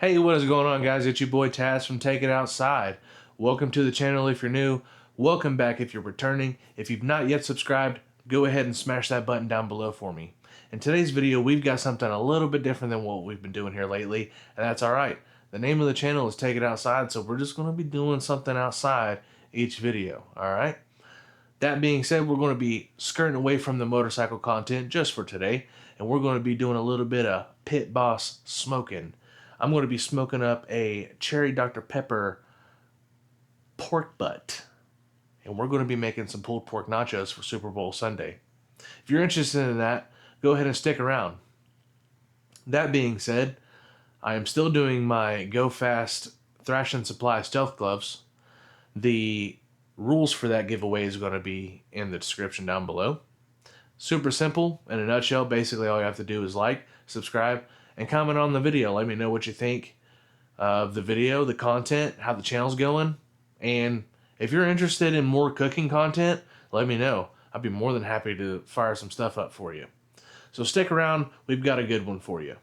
Hey, what is going on, guys? It's your boy Taz from Take It Outside. Welcome to the channel if you're new. Welcome back if you're returning. If you've not yet subscribed, go ahead and smash that button down below for me. In today's video, we've got something a little bit different than what we've been doing here lately, and that's alright. The name of the channel is Take It Outside, so we're just going to be doing something outside each video, alright? That being said, we're going to be skirting away from the motorcycle content just for today, and we're going to be doing a little bit of pit boss smoking. I'm going to be smoking up a cherry Dr. Pepper pork butt, and we're going to be making some pulled pork nachos for Super Bowl Sunday. If you're interested in that, go ahead and stick around. That being said, I am still doing my Go Fast Thrash and Supply stealth gloves. The rules for that giveaway is going to be in the description down below. Super simple. In a nutshell, basically all you have to do is like, subscribe, and comment on the video. Let me know what you think of the video, the content, how the channel's going. And if you're interested in more cooking content, let me know. I'd be more than happy to fire some stuff up for you. So stick around. We've got a good one for you.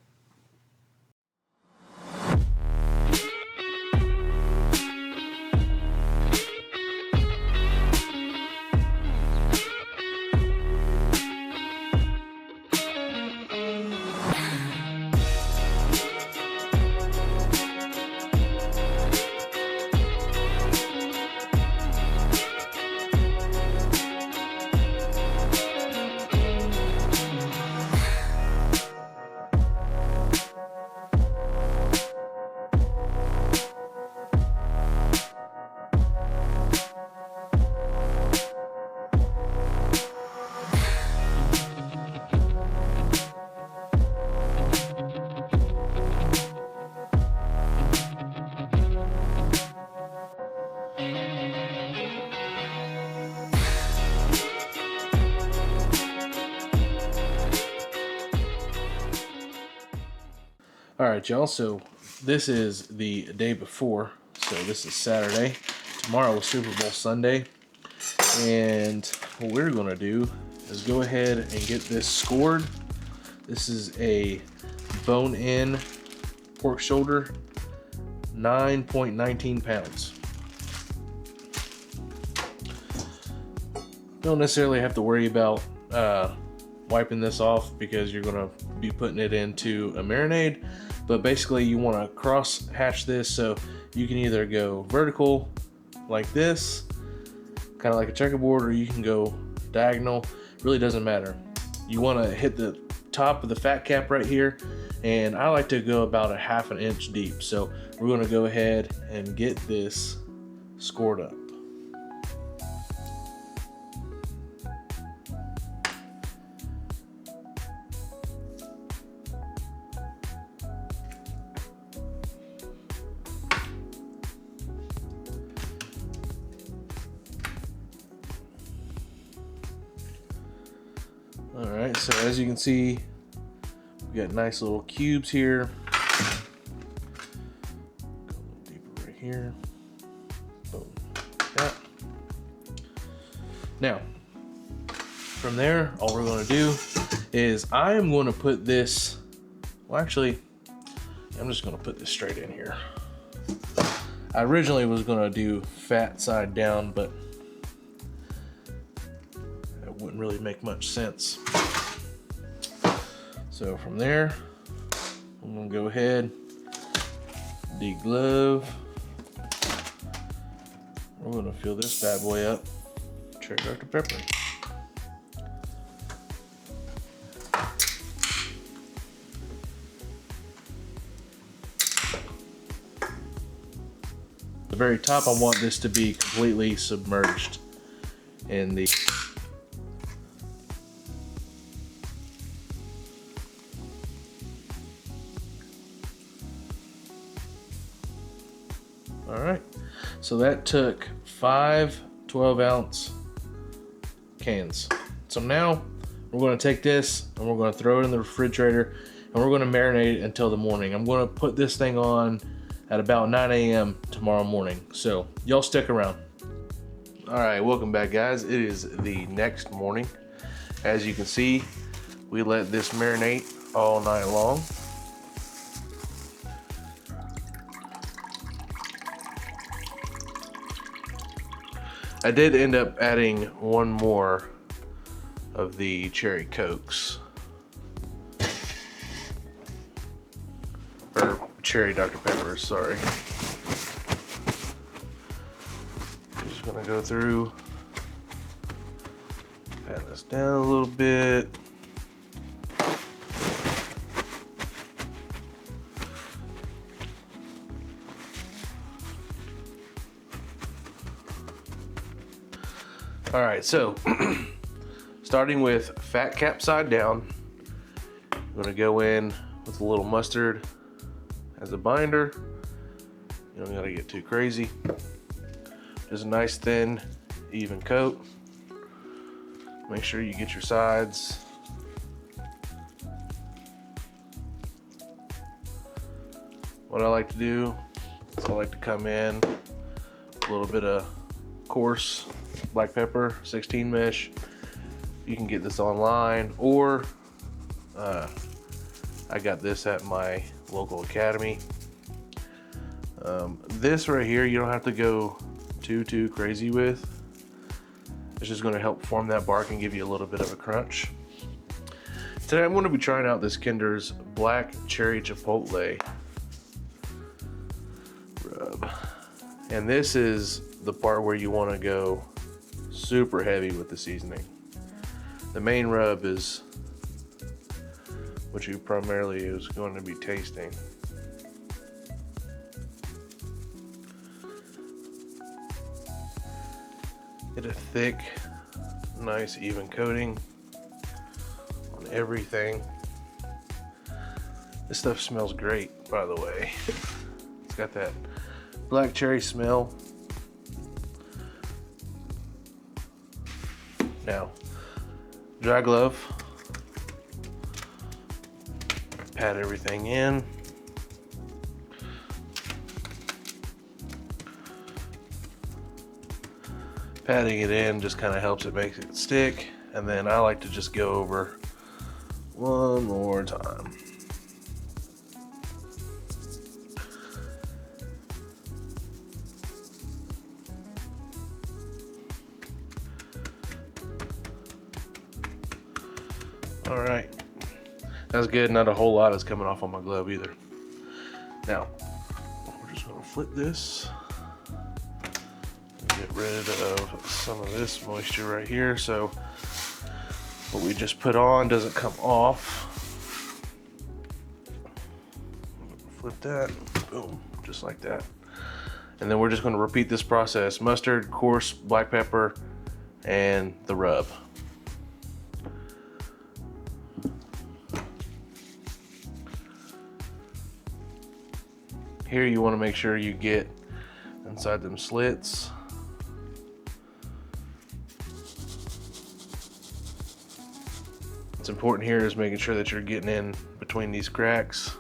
Alright, y'all, so this is the day before, so this is Saturday. Tomorrow is Super Bowl Sunday, and what we're going to do is go ahead and get this scored. This is a bone-in pork shoulder, 9.19 pounds. Don't necessarily have to worry about wiping this off because you're going to be putting it into a marinade. But basically you want to cross hatch this, so you can either go vertical like this, kind of like a checkerboard, or you can go diagonal. Really doesn't matter. You want to hit the top of the fat cap right here, and I like to go about a ½ an inch deep. So we're going to go ahead and get this scored up. Alright, so as you can see, we got nice little cubes here. Go a little deeper right here. Boom. Like that. Now, from there, all we're going to do is I am going to put this, well actually, I'm just going to put this straight in here. I originally was going to do fat side down, but wouldn't really make much sense. So from there, I'm gonna go ahead, deglove. We're gonna fill this bad boy up. Cherry Dr. Pepper. The very top, I want this to be completely submerged in the Alright, so that took 5 12-ounce cans. So now we're going to take this and we're going to throw it in the refrigerator, and we're going to marinate it until the morning. I'm going to put this thing on at about 9 a.m. tomorrow morning. So y'all stick around. Alright, welcome back, guys. It is the next morning. As you can see, we let this marinate all night long. I did end up adding one more of the cherry Cokes. Or cherry Dr. Peppers, sorry. Just gonna go through, pat this down a little bit. All right, so starting with fat cap side down, I'm gonna go in with a little mustard as a binder. You don't gotta get too crazy. Just a nice thin, even coat. Make sure you get your sides. What I like to do is I like to come in a little bit of coarse black pepper, 16 mesh. You can get this online, or I got this at my local academy. This right here, you don't have to go too crazy with. It's just going to help form that bark and give you a little bit of a crunch. Today I'm going to be trying out this Kinder's Black Cherry Chipotle rub. And this is the part where you want to go super heavy with the seasoning. The main rub is what you primarily is going to be tasting. Get a thick, nice, even coating on everything. This stuff smells great, by the way. It's got that black cherry smell. Now, dry glove, pat everything in. Patting it in just kind of helps it make it stick, and then I like to just go over one more time. All right, that's good. Not a whole lot is coming off on my glove either. Now, we're just gonna flip this. Get rid of some of this moisture right here, so what we just put on doesn't come off. Flip that, boom, just like that. And then we're just gonna repeat this process: mustard, coarse black pepper, and the rub. Here you want to make sure you get inside them slits. What's important here is making sure that you're getting in between these cracks.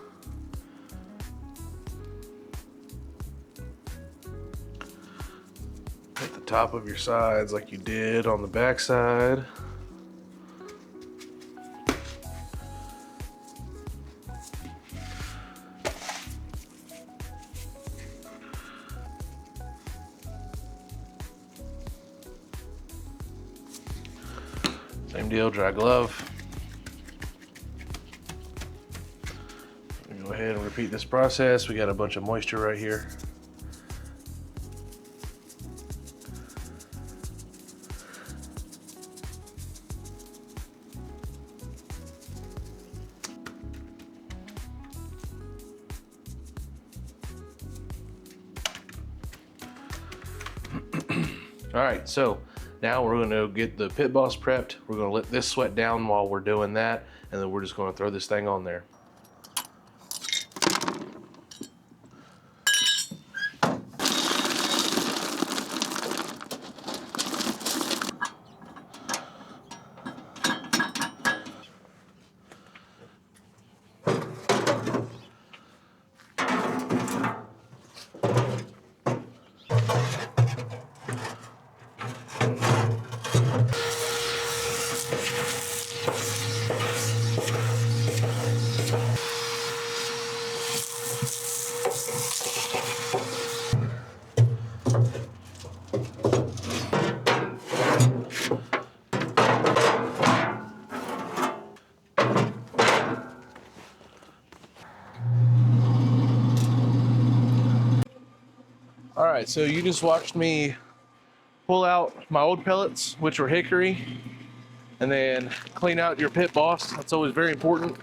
At the top of your sides like you did on the back side. Same deal, dry glove. Go ahead and repeat this process. We got a bunch of moisture right here. All right, so now we're going to get the pit boss prepped. We're going to let this sweat down while we're doing that, and then we're just going to throw this thing on there. right, so you just watched me pull out my old pellets, which were hickory, and then clean out your pit boss. That's always very important,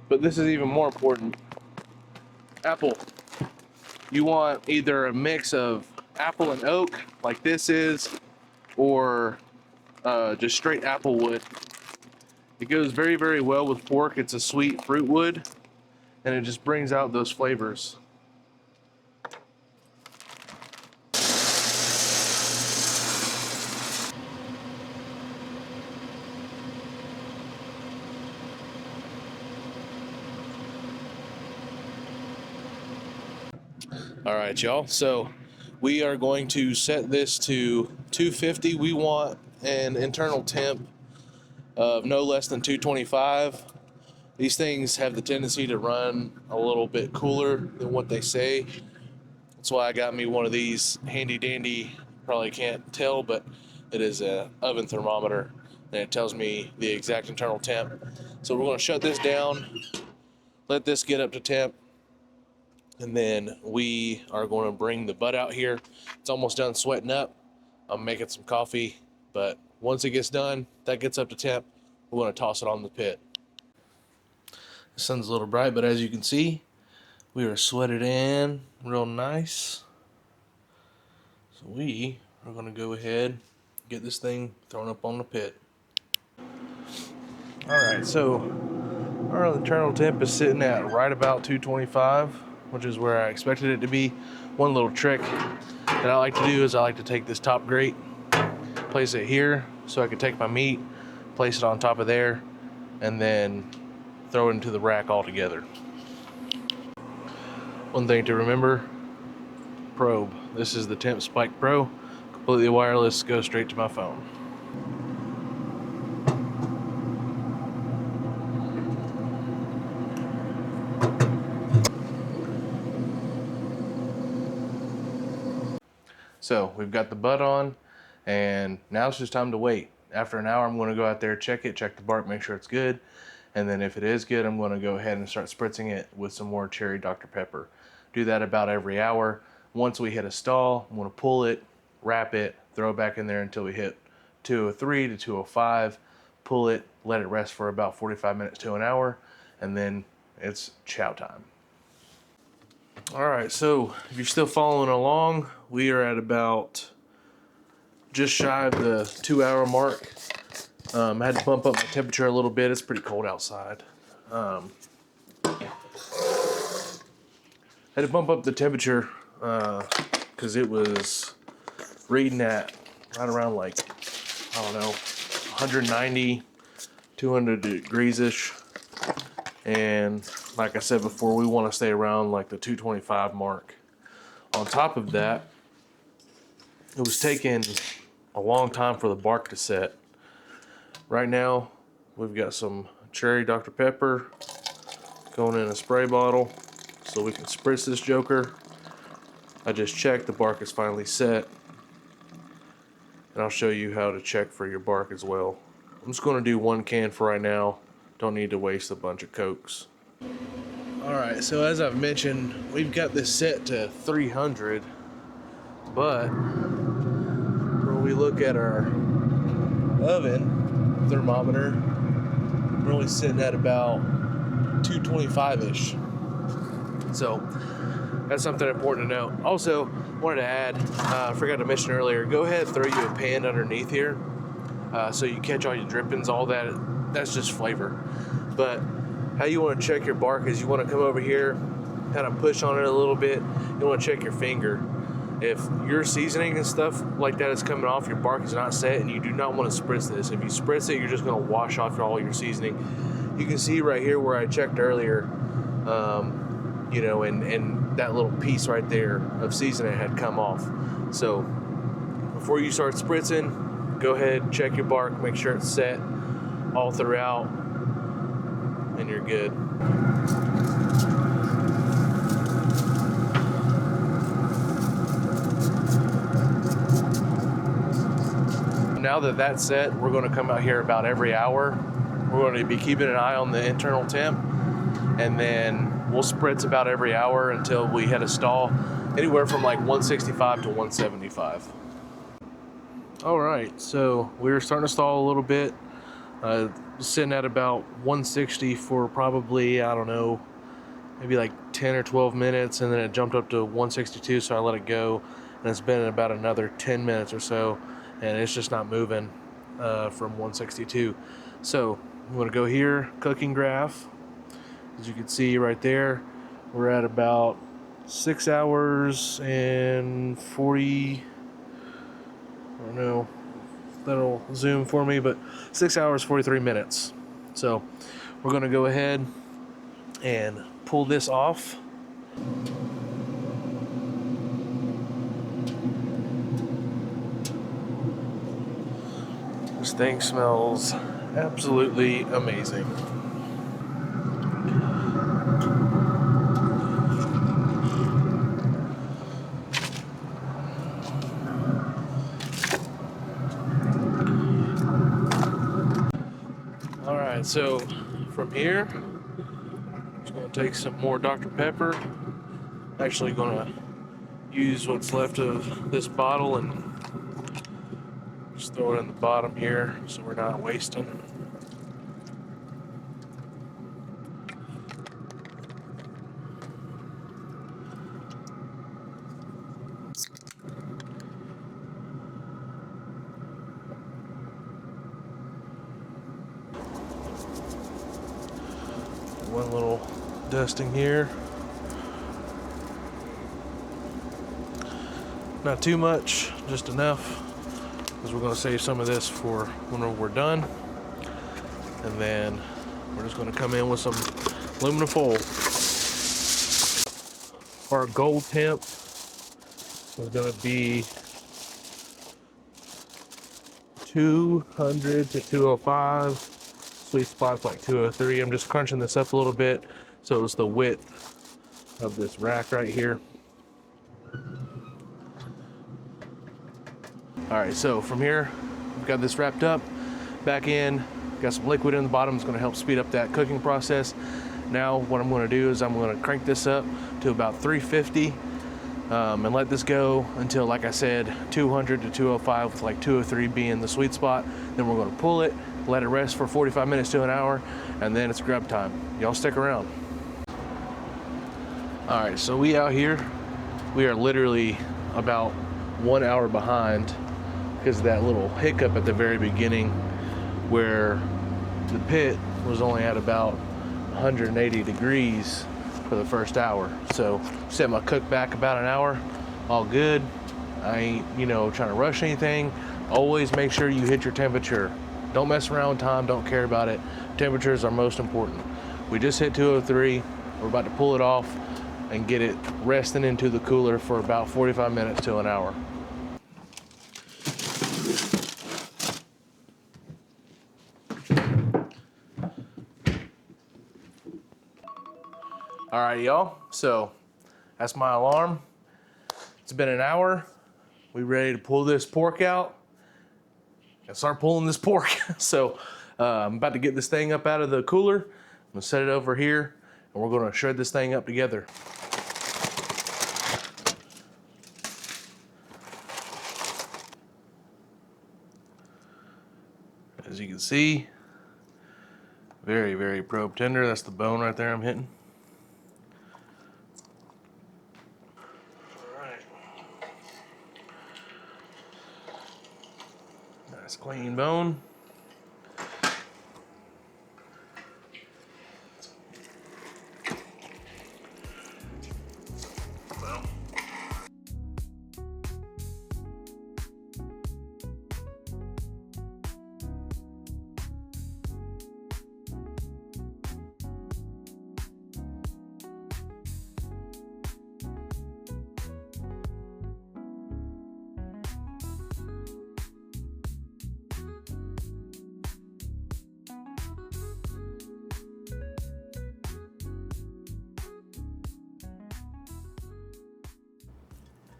but this is even more important. Apple. You want either a mix of apple and oak, like this is, or just straight apple wood. It goes very, very well with pork. It's a sweet fruit wood, and it just brings out those flavors. All right, y'all. So we are going to set this to 250. We want an internal temp of no less than 225. These things have the tendency to run a little bit cooler than what they say. That's why I got me one of these handy dandy, probably can't tell, but it is a oven thermometer, and it tells me the exact internal temp. So we're going to shut this down, let this get up to temp, and then we are going to bring the butt out here. It's almost done sweating up. I'm making some coffee, but once it gets done, that gets up to temp, we're going to toss it on the pit. The sun's a little bright, but as you can see, we are sweated in real nice. So we are going to go ahead and get this thing thrown up on the pit. Alright, so our internal temp is sitting at right about 225, which is where I expected it to be. One little trick that I like to do is I like to take this top grate, place it here so I can take my meat, place it on top of there, and then throw it into the rack altogether. One thing to remember, probe. This is the Temp Spike Pro, completely wireless, goes straight to my phone. So we've got the butt on, and now it's just time to wait. After an hour, I'm going to go out there, check the bark, make sure it's good. And then if it is good, I'm going to go ahead and start spritzing it with some more cherry Dr. Pepper. Do that about every hour. Once we hit a stall, I'm going to pull it, wrap it, throw it back in there until we hit 203 to 205. Pull it, let it rest for about 45 minutes to an hour, and then it's chow time. All right, so if you're still following along, we are at about just shy of the 2 hour mark. I had to bump up my temperature a little bit. It's pretty cold outside. I had to bump up the temperature because it was reading at right around like, I don't know, 190, 200 degrees-ish. And like I said before, we want to stay around like the 225 mark. On top of that, it was taking a long time for the bark to set. Right now, we've got some cherry Dr. Pepper going in a spray bottle so we can spritz this joker. I just checked, the bark is finally set. And I'll show you how to check for your bark as well. I'm just going to do 1 can for right now. Don't need to waste a bunch of Cokes. Alright, so as I've mentioned, we've got this set to 300, but when we look at our oven thermometer, we're only sitting at about 225-ish. So that's something important to note. Also, wanted to add, I forgot to mention earlier, go ahead and throw you a pan underneath here so you catch all your drippings, all that. That's just flavor. But how you want to check your bark is you want to come over here, kind of push on it a little bit. You want to check your finger. If your seasoning and stuff like that is coming off, your bark is not set, and you do not want to spritz this. If you spritz it, you're just going to wash off all your seasoning. You can see right here where I checked earlier, you know, and that little piece right there of seasoning had come off. So before you start spritzing, go ahead, check your bark, make sure it's set all throughout, and you're good. Now that that's set, we're going to come out here about every hour. We're going to be keeping an eye on the internal temp, and then we'll spritz about every hour until we hit a stall, anywhere from like 165 to 175. All right, so we're starting to stall a little bit. Sitting at about 160 for probably, I don't know, maybe like 10 or 12 minutes, and then it jumped up to 162, so I let it go, and it's been about another 10 minutes or so, and it's just not moving from 162. So I'm going to go here, cooking graph. As you can see right there, we're at about 6 hours and 40, I don't know, that'll zoom for me, but 6 hours 43 minutes. So we're going to go ahead and pull this off. This thing smells absolutely amazing. All right, so from here, I'm just going to take some more Dr. Pepper. Actually going to use what's left of this bottle and just throw it in the bottom here so we're not wasting. One little dusting here. Not too much, just enough, because we're going to save some of this for when we're done. And then we're just going to come in with some aluminum foil. Our goal temp is going to be 200 to 205. Sweet spot's like 203. I'm just crunching this up a little bit so it's the width of this rack right here. All right, so from here, we've got this wrapped up. Back in, got some liquid in the bottom. It's gonna help speed up that cooking process. Now what I'm gonna do is I'm gonna crank this up to about 350 and let this go until, like I said, 200 to 205, with like 203 being the sweet spot. Then we're gonna pull it, let it rest for 45 minutes to an hour, and then it's grub time. Y'all stick around. All right, so we out here, we are literally about 1 hour behind because of that little hiccup at the very beginning where the pit was only at about 180 degrees for the first hour. So set my cook back about an hour, all good. I ain't, trying to rush anything. Always make sure you hit your temperature. Don't mess around with time, don't care about it. Temperatures are most important. We just hit 203. We're about to pull it off and get it resting into the cooler for about 45 minutes to an hour. All right, y'all, so that's my alarm. It's been an hour. We ready to pull this pork out and start pulling this pork. So I'm about to get this thing up out of the cooler. I'm gonna set it over here and we're gonna shred this thing up together. As you can see, very, very probe tender. That's the bone right there I'm hitting. Nice clean bone.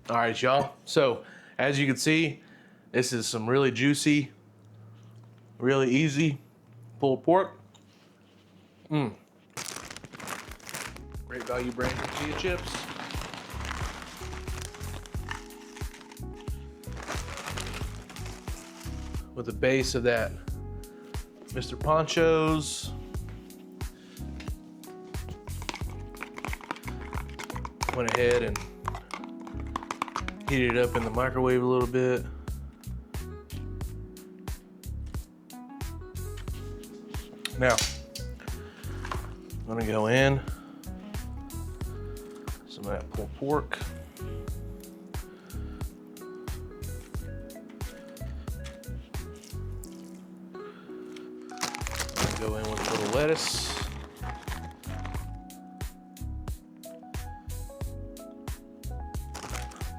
All right, y'all. So as you can see, this is some really juicy, really easy pulled pork. Great Great Value brand tortilla chips. With a base of that Mr. Poncho's. Went ahead and heated it up in the microwave a little bit. Now, I'm gonna go in some of that pulled pork. Go in with a little lettuce.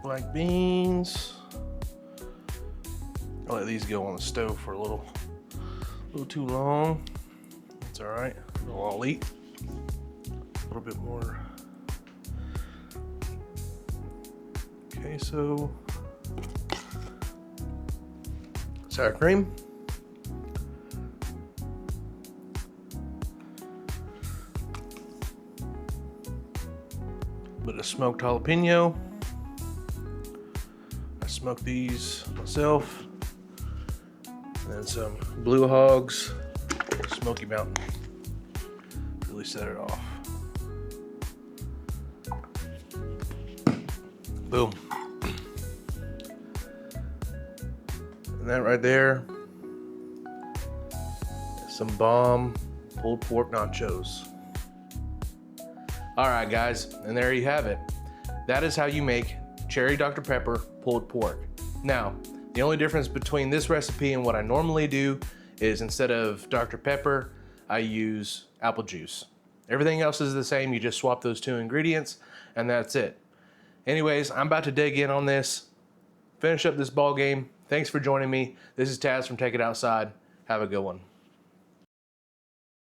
Black beans. I'll let these go on the stove for a little too long. That's all right. I'll eat a little bit more queso, sour cream, a bit of smoked jalapeno. I smoked these myself. And then some Blue Hogs Smoky Mountain. Really set it off. Boom. And that right there is some bomb pulled pork nachos. All right, guys, and there you have it. That is how you make cherry Dr. Pepper pulled pork. Now, the only difference between this recipe and what I normally do is instead of Dr. Pepper, I use apple juice. Everything else is the same. You just swap those two ingredients and that's it. Anyways, I'm about to dig in on this, finish up this ball game. Thanks for joining me. This is Taz from Take It Outside. Have a good one.